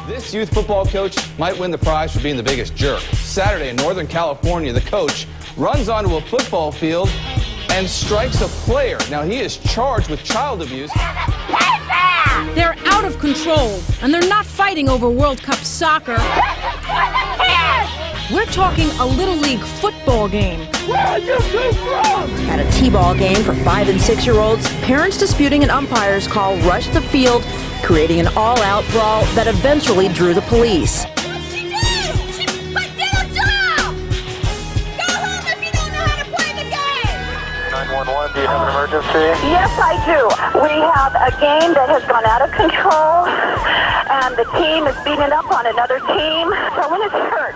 This youth football coach might win the prize for being the biggest jerk. Saturday in Northern California, the coach runs onto a football field and strikes a player. Now, he is charged with child abuse. They're out of control, and they're not fighting over World Cup soccer. We're talking a Little League football game. At a T-ball game for 5- and 6-year-olds, parents disputing an umpire's call rushed the field, creating an all-out brawl that eventually drew the police. Do you have an emergency? Yes, I do. We have a game that has gone out of control, and the team is beating up on another team. Someone is hurt.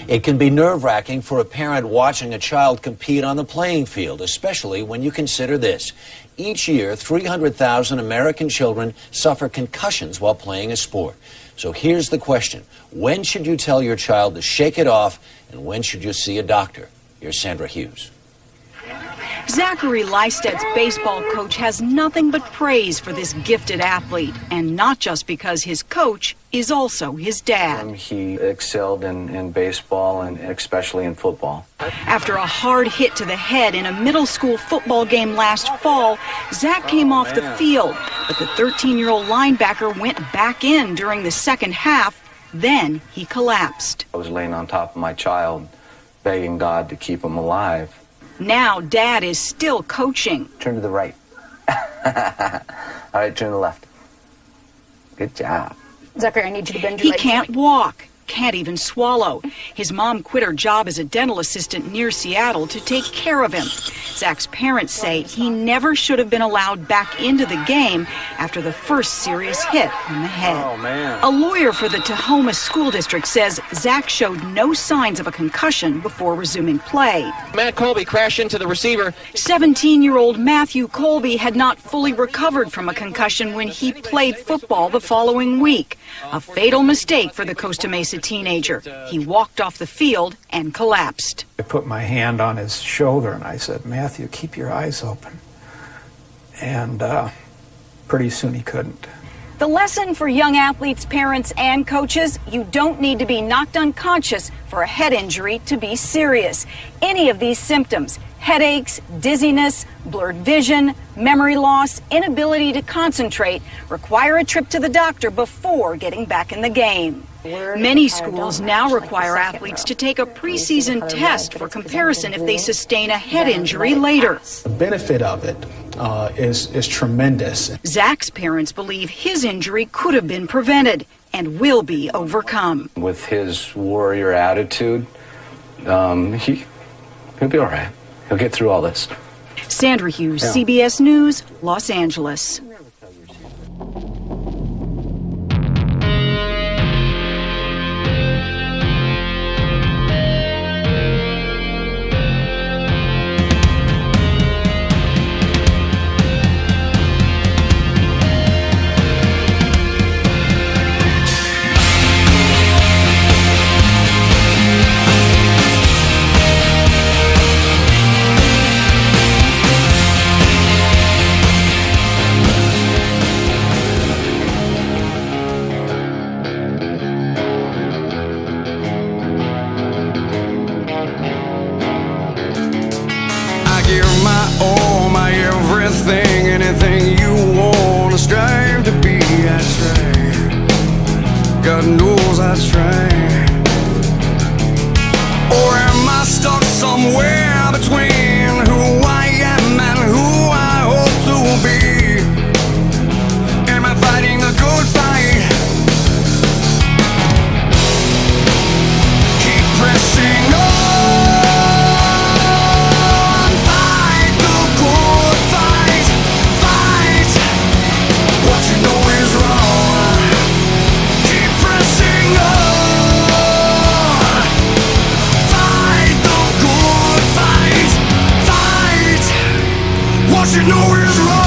It can be nerve-wracking for a parent watching a child compete on the playing field, especially when you consider this. Each year, 300,000 American children suffer concussions while playing a sport. So here's the question. When should you tell your child to shake it off, and when should you see a doctor? Here's Sandra Hughes. Zachary Lysted's baseball coach has nothing but praise for this gifted athlete, and not just because his coach is also his dad. He excelled in baseball and especially in football. After a hard hit to the head in a middle school football game last fall, Zach came off the field, but the 13-year-old linebacker went back in during the second half. Then he collapsed. I was laying on top of my child, begging God to keep him alive. Now Dad is still coaching. Turn to the right. All right, turn to the left. Good job. Zachary, I need you to bend your legs. He can't walk, can't even swallow. His mom quit her job as a dental assistant near Seattle to take care of him. Zach's parents say he never should have been allowed back into the game after the first serious hit on the head. Oh, man. A lawyer for the Tahoma School District says Zach showed no signs of a concussion before resuming play. Matt Colby crashed into the receiver. 17-year-old Matthew Colby had not fully recovered from a concussion when he played football the following week. A fatal mistake for the Costa Mesa teenager. He walked off the field and collapsed. I put my hand on his shoulder and I said, Matthew, keep your eyes open. And pretty soon he couldn't. The lesson for young athletes, parents, and coaches: you don't need to be knocked unconscious for a head injury to be serious. Any of these symptoms, headaches, dizziness, blurred vision, memory loss, inability to concentrate, require a trip to the doctor before getting back in the game. Many schools now require athletes to take a preseason test for comparison if they sustain a head injury later. The benefit of it is tremendous. Zach's parents believe his injury could have been prevented and will be overcome. With his warrior attitude, he'll be all right. He'll get through all this. Sandra Hughes, CBS News, Los Angeles. God knows I try. Or am I stuck somewhere between who I am and who I hope to be? Am I fighting a good fight? Keep pressing on. Fight the good fight. Fight what you know is wrong. Keep pressing on. Fight the good fight. Fight what you know is wrong.